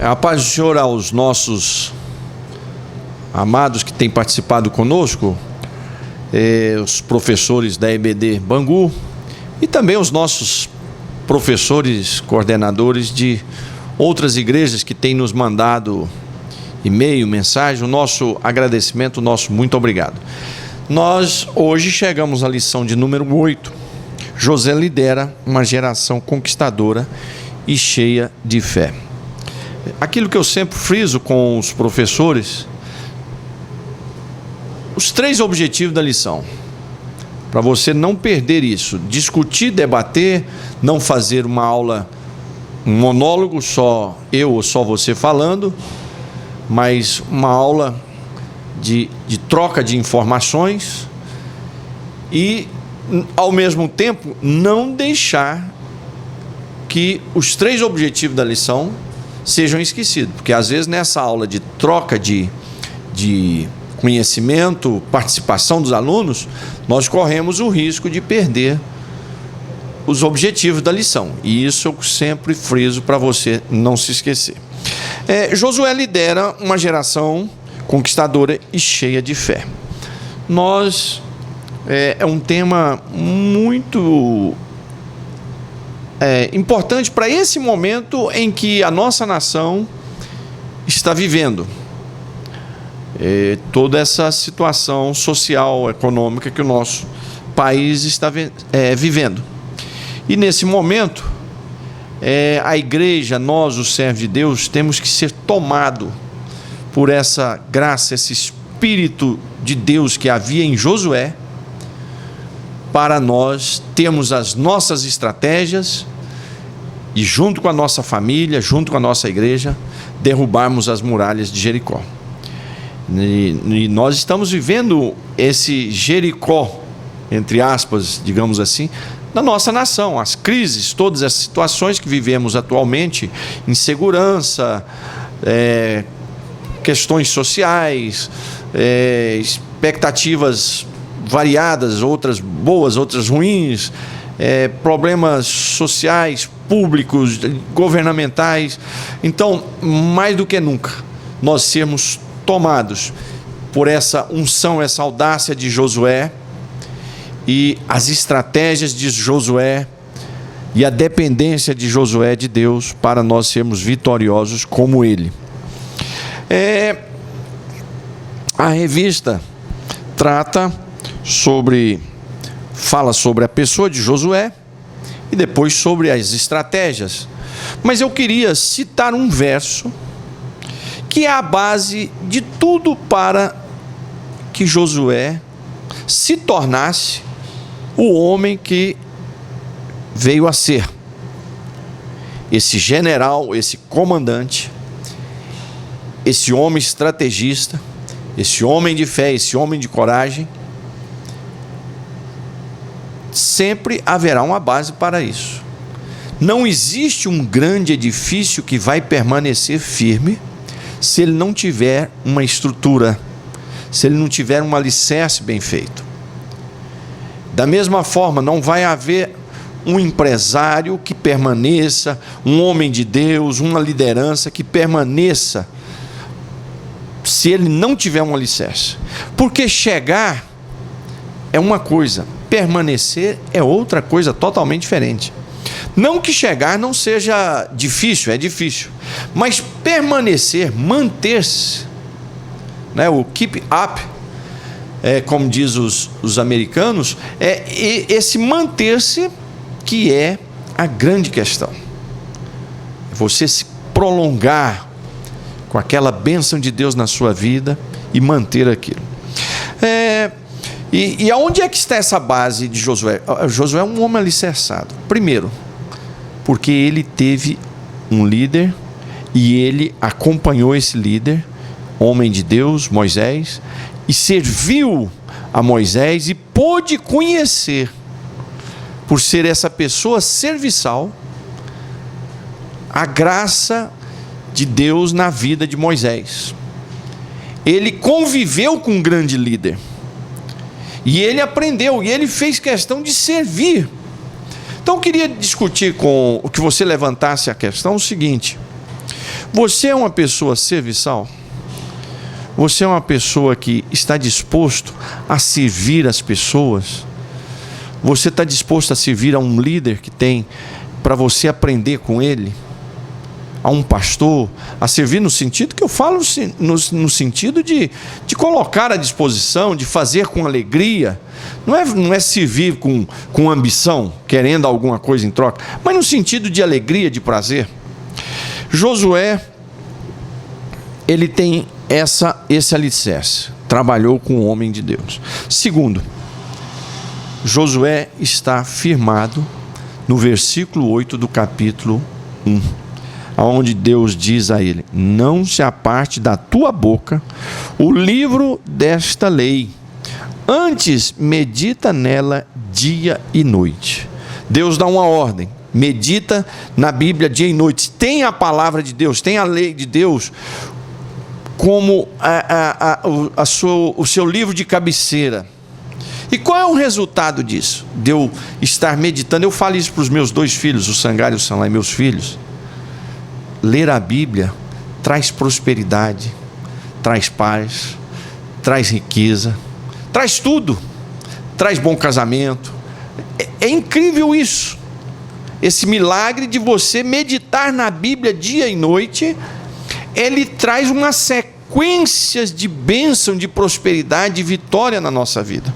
A paz do Senhor aos nossos amados que têm participado conosco, os professores da EBD Bangu e também os nossos professores, coordenadores de outras igrejas que têm nos mandado e-mail, mensagem. O nosso agradecimento, o nosso muito obrigado. Nós hoje chegamos à lição de número 8. Josué lidera uma geração conquistadora e cheia de fé. Aquilo que eu sempre friso com os professores, os 3 objetivos da lição, para você não perder isso: discutir, debater, não fazer uma aula, um monólogo, só eu ou só você falando, mas uma aula de troca de informações e, ao mesmo tempo, não deixar que os 3 objetivos da lição sejam esquecidos, porque às vezes nessa aula de troca de conhecimento, participação dos alunos, nós corremos o risco de perder os objetivos da lição, e isso eu sempre friso para você não se esquecer. Josué lidera uma geração conquistadora e cheia de fé. É um tema muito importante para esse momento em que a nossa nação está vivendo. Toda essa situação social, econômica que o nosso país está vivendo. E nesse momento, a igreja, nós, os servos de Deus, temos que ser tomados por essa graça, esse Espírito de Deus que havia em Josué, para nós termos as nossas estratégias e, junto com a nossa família, junto com a nossa igreja, derrubarmos as muralhas de Jericó. E nós estamos vivendo esse Jericó, entre aspas, digamos assim, na nossa nação. As crises, todas as situações que vivemos atualmente, insegurança, questões sociais, expectativas variadas, outras boas, outras ruins, problemas sociais, públicos, governamentais. Então, mais do que nunca, nós sermos tomados por essa unção, essa audácia de Josué e as estratégias de Josué e a dependência de Josué de Deus para nós sermos vitoriosos como ele. A revista fala sobre a pessoa de Josué e depois sobre as estratégias. Mas eu queria citar um verso que é a base de tudo para que Josué se tornasse o homem que veio a ser. Esse general, esse comandante, esse homem estrategista, esse homem de fé, esse homem de coragem. Sempre haverá uma base para isso. Não existe um grande edifício que vai permanecer firme se ele não tiver uma estrutura, se ele não tiver um alicerce bem feito. Da mesma forma, não vai haver um empresário que permaneça, um homem de Deus, uma liderança que permaneça, se ele não tiver um alicerce. Porque chegar é uma coisa, permanecer é outra coisa totalmente diferente. Não que chegar não seja difícil, é difícil, mas permanecer, manter-se, o keep up, como diz os americanos, esse manter-se que é a grande questão. Você se prolongar com aquela bênção de Deus na sua vida e manter aquilo. E aonde é que está essa base de Josué? Josué é um homem alicerçado. Primeiro, porque ele teve um líder e ele acompanhou esse líder, homem de Deus, Moisés, e serviu a Moisés e pôde conhecer, por ser essa pessoa serviçal, a graça de Deus na vida de Moisés. Ele conviveu com um grande líder e ele aprendeu, e ele fez questão de servir. Então eu queria discutir que você levantasse a questão o seguinte: Você é uma pessoa serviçal? Você é uma pessoa que está disposto a servir as pessoas? Você está disposto a servir a um líder que tem para você aprender com ele? A um pastor? A servir no sentido que eu falo, no sentido de colocar à disposição, de fazer com alegria. Não é servir com ambição, querendo alguma coisa em troca, mas no sentido de alegria, de prazer. Josué, ele tem esse alicerce. Trabalhou com o homem de Deus. Segundo, Josué está firmado no versículo 8 do capítulo 1, onde Deus diz a ele: não se aparte da tua boca o livro desta lei, antes medita nela dia e noite. Deus dá uma ordem: medita na Bíblia dia e noite. Tem a palavra de Deus, tem a lei de Deus como o seu livro de cabeceira. E qual é o resultado disso? De eu estar meditando. Eu falo isso para os meus 2 filhos, o Sangar e o Sanlai, meus filhos. Ler a Bíblia traz prosperidade, traz paz, traz riqueza, traz tudo, traz bom casamento. É incrível isso, esse milagre de você meditar na Bíblia dia e noite. Ele traz uma sequência de bênção, de prosperidade e vitória na nossa vida.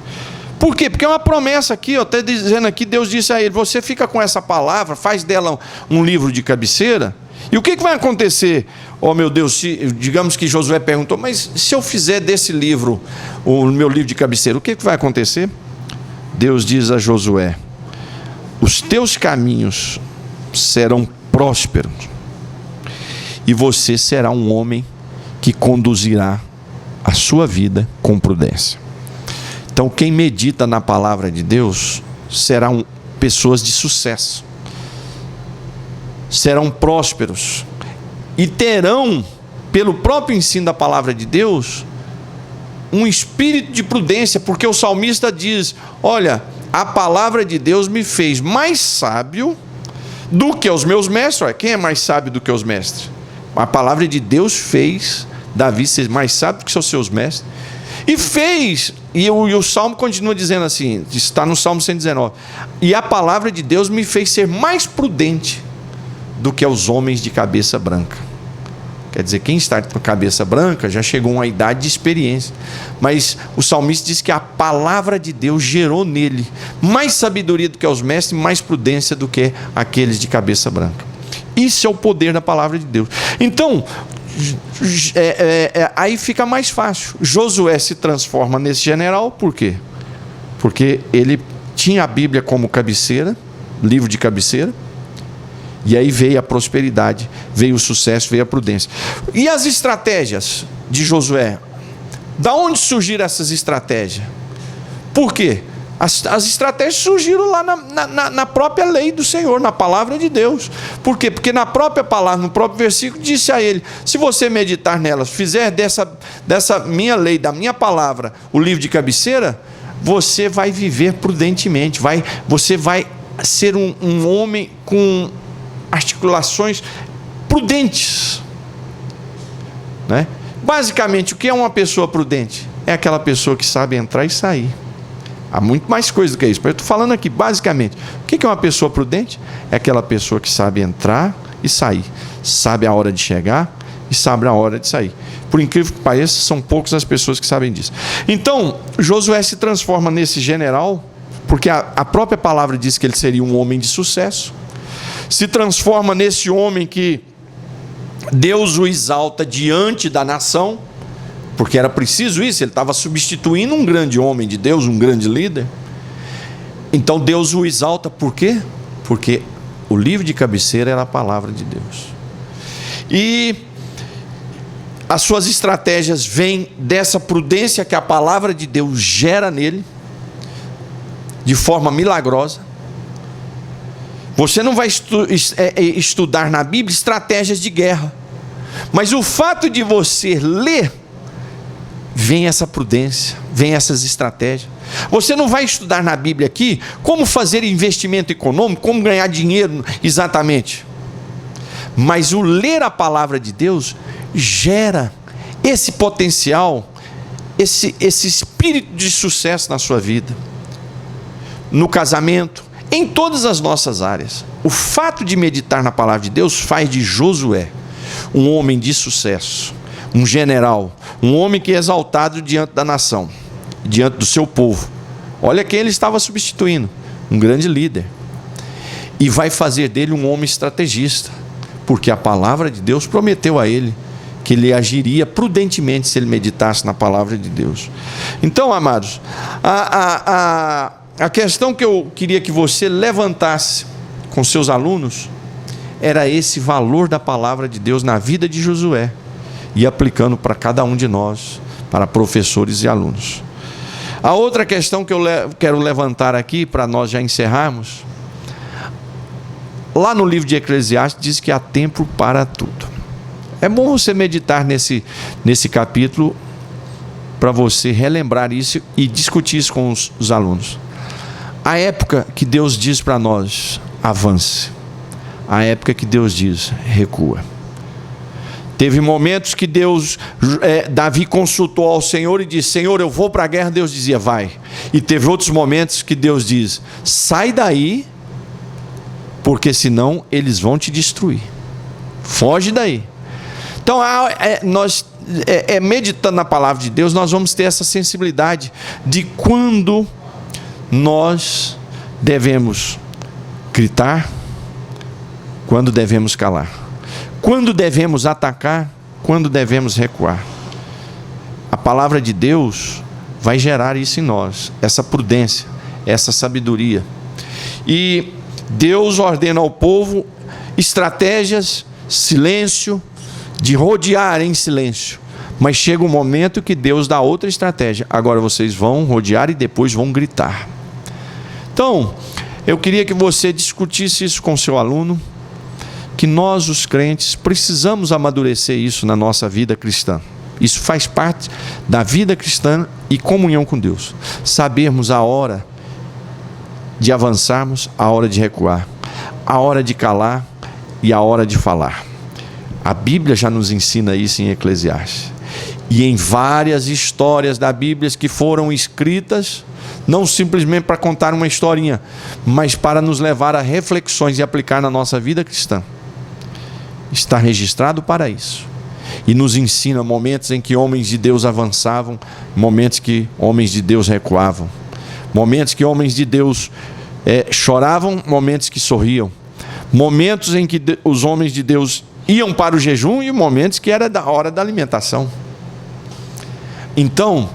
Por quê? Porque é uma promessa aqui, até dizendo aqui, Deus disse a ele: você fica com essa palavra, faz dela um livro de cabeceira. E o que vai acontecer? Oh meu Deus, digamos que Josué perguntou: mas se eu fizer desse livro o meu livro de cabeceira, o que vai acontecer? Deus diz a Josué: os teus caminhos serão prósperos, e você será um homem que conduzirá a sua vida com prudência. Então, quem medita na palavra de Deus serão pessoas de sucesso, serão prósperos e terão, pelo próprio ensino da palavra de Deus, um espírito de prudência, porque o salmista diz: olha, a palavra de Deus me fez mais sábio do que os meus mestres. Quem é mais sábio do que os mestres? A palavra de Deus fez Davi ser mais sábio do que os seus mestres. E fez, e o Salmo continua dizendo assim, está no Salmo 119: e a palavra de Deus me fez ser mais prudente do que os homens de cabeça branca. Quer dizer, quem está com a cabeça branca já chegou a uma idade de experiência. Mas o salmista diz que a palavra de Deus gerou nele mais sabedoria do que os mestres, mais prudência do que aqueles de cabeça branca. Isso é o poder da palavra de Deus. Então, aí fica mais fácil. Josué se transforma nesse general. Por quê? Porque ele tinha a Bíblia como cabeceira, livro de cabeceira. E aí veio a prosperidade, veio o sucesso, veio a prudência. E as estratégias de Josué? Da onde surgiram essas estratégias? Por quê? As estratégias surgiram lá na própria lei do Senhor, na palavra de Deus. Por quê? Porque na própria palavra, no próprio versículo, disse a ele: se você meditar nelas, fizer dessa minha lei, da minha palavra, o livro de cabeceira, você vai viver prudentemente, você vai ser um homem com articulações prudentes, né? Basicamente, o que é uma pessoa prudente? É aquela pessoa que sabe entrar e sair. Há muito mais coisa do que isso, mas eu estou falando aqui, basicamente, o que é uma pessoa prudente? É aquela pessoa que sabe entrar e sair, sabe a hora de chegar e sabe a hora de sair. Por incrível que pareça, são poucas as pessoas que sabem disso. Então, Josué se transforma nesse general, porque a própria palavra diz que ele seria um homem de sucesso. Se transforma nesse homem que Deus o exalta diante da nação, porque era preciso isso, ele estava substituindo um grande homem de Deus, um grande líder. Então Deus o exalta, por quê? Porque o livro de cabeceira era a palavra de Deus. E as suas estratégias vêm dessa prudência que a palavra de Deus gera nele, de forma milagrosa. Você não vai estudar na Bíblia estratégias de guerra, mas o fato de você ler, vem essa prudência, vem essas estratégias. Você não vai estudar na Bíblia aqui como fazer investimento econômico, como ganhar dinheiro exatamente, Mas o ler a palavra de Deus gera esse potencial, esse espírito de sucesso na sua vida, no casamento, em todas as nossas áreas. O fato de meditar na palavra de Deus faz de Josué um homem de sucesso, um general, um homem que é exaltado diante da nação, diante do seu povo. Olha quem ele estava substituindo, um grande líder. E vai fazer dele um homem estrategista, porque a palavra de Deus prometeu a ele que ele agiria prudentemente se ele meditasse na palavra de Deus. Então, amados, a questão que eu queria que você levantasse com seus alunos era esse valor da palavra de Deus na vida de Josué, e aplicando para cada um de nós, para professores e alunos. A outra questão que eu quero levantar aqui, para nós já encerrarmos, lá no livro de Eclesiastes diz que há tempo para tudo. É bom você meditar nesse capítulo, para você relembrar isso e discutir isso com os alunos. A época que Deus diz para nós, avance. A época que Deus diz, recua. Teve momentos que Davi consultou ao Senhor e disse, Senhor, eu vou para a guerra. Deus dizia, vai. E teve outros momentos que Deus diz, sai daí, porque senão eles vão te destruir. Foge daí. Então, meditando na palavra de Deus, nós vamos ter essa sensibilidade de quando nós devemos gritar, quando devemos calar, quando devemos atacar, quando devemos recuar. A palavra de Deus vai gerar isso em nós, essa prudência, essa sabedoria. E Deus ordena ao povo estratégias, silêncio, de rodear em silêncio. Mas chega um momento que Deus dá outra estratégia. Agora vocês vão rodear e depois vão gritar. Então, eu queria que você discutisse isso com seu aluno, que nós, os crentes, precisamos amadurecer isso na nossa vida cristã. Isso faz parte da vida cristã e comunhão com Deus. Sabermos a hora de avançarmos, a hora de recuar, a hora de calar e a hora de falar. A Bíblia já nos ensina isso em Eclesiastes. E em várias histórias da Bíblia que foram escritas, não simplesmente para contar uma historinha, mas para nos levar a reflexões e aplicar na nossa vida cristã. Está registrado para isso. E nos ensina momentos em que homens de Deus avançavam, momentos que homens de Deus recuavam, momentos que homens de Deus choravam, momentos que sorriam, momentos em que os homens de Deus iam para o jejum e momentos que era da hora da alimentação. Então,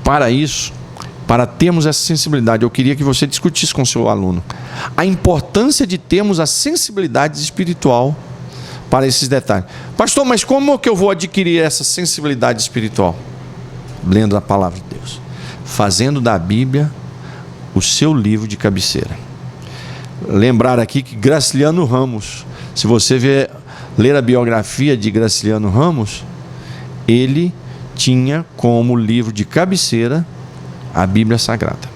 para isso, para termos essa sensibilidade, eu queria que você discutisse com o seu aluno a importância de termos a sensibilidade espiritual para esses detalhes. Pastor, mas como que eu vou adquirir essa sensibilidade espiritual? Lendo a palavra de Deus, fazendo da Bíblia o seu livro de cabeceira. Lembrar aqui que Graciliano Ramos, se você ler a biografia de Graciliano Ramos, ele tinha como livro de cabeceira a Bíblia Sagrada.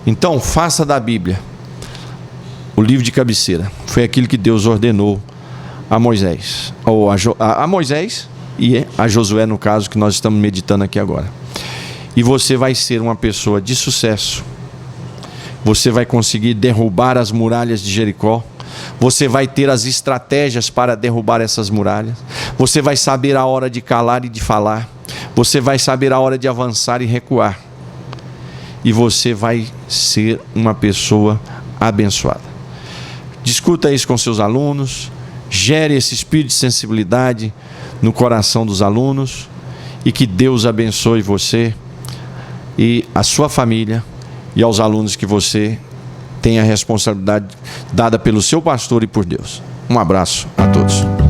Então, faça da Bíblia o livro de cabeceira. Foi aquilo que Deus ordenou a Moisés, ou a Moisés e a Josué, no caso que nós estamos meditando aqui agora. E você vai ser uma pessoa de sucesso. Você vai conseguir derrubar as muralhas de Jericó. Você vai ter as estratégias para derrubar essas muralhas. Você vai saber a hora de calar e de falar. Você vai saber a hora de avançar e recuar. E você vai ser uma pessoa abençoada. Discuta isso com seus alunos. Gere esse espírito de sensibilidade no coração dos alunos. E que Deus abençoe você e a sua família e aos alunos que você tem a responsabilidade dada pelo seu pastor e por Deus. Um abraço a todos.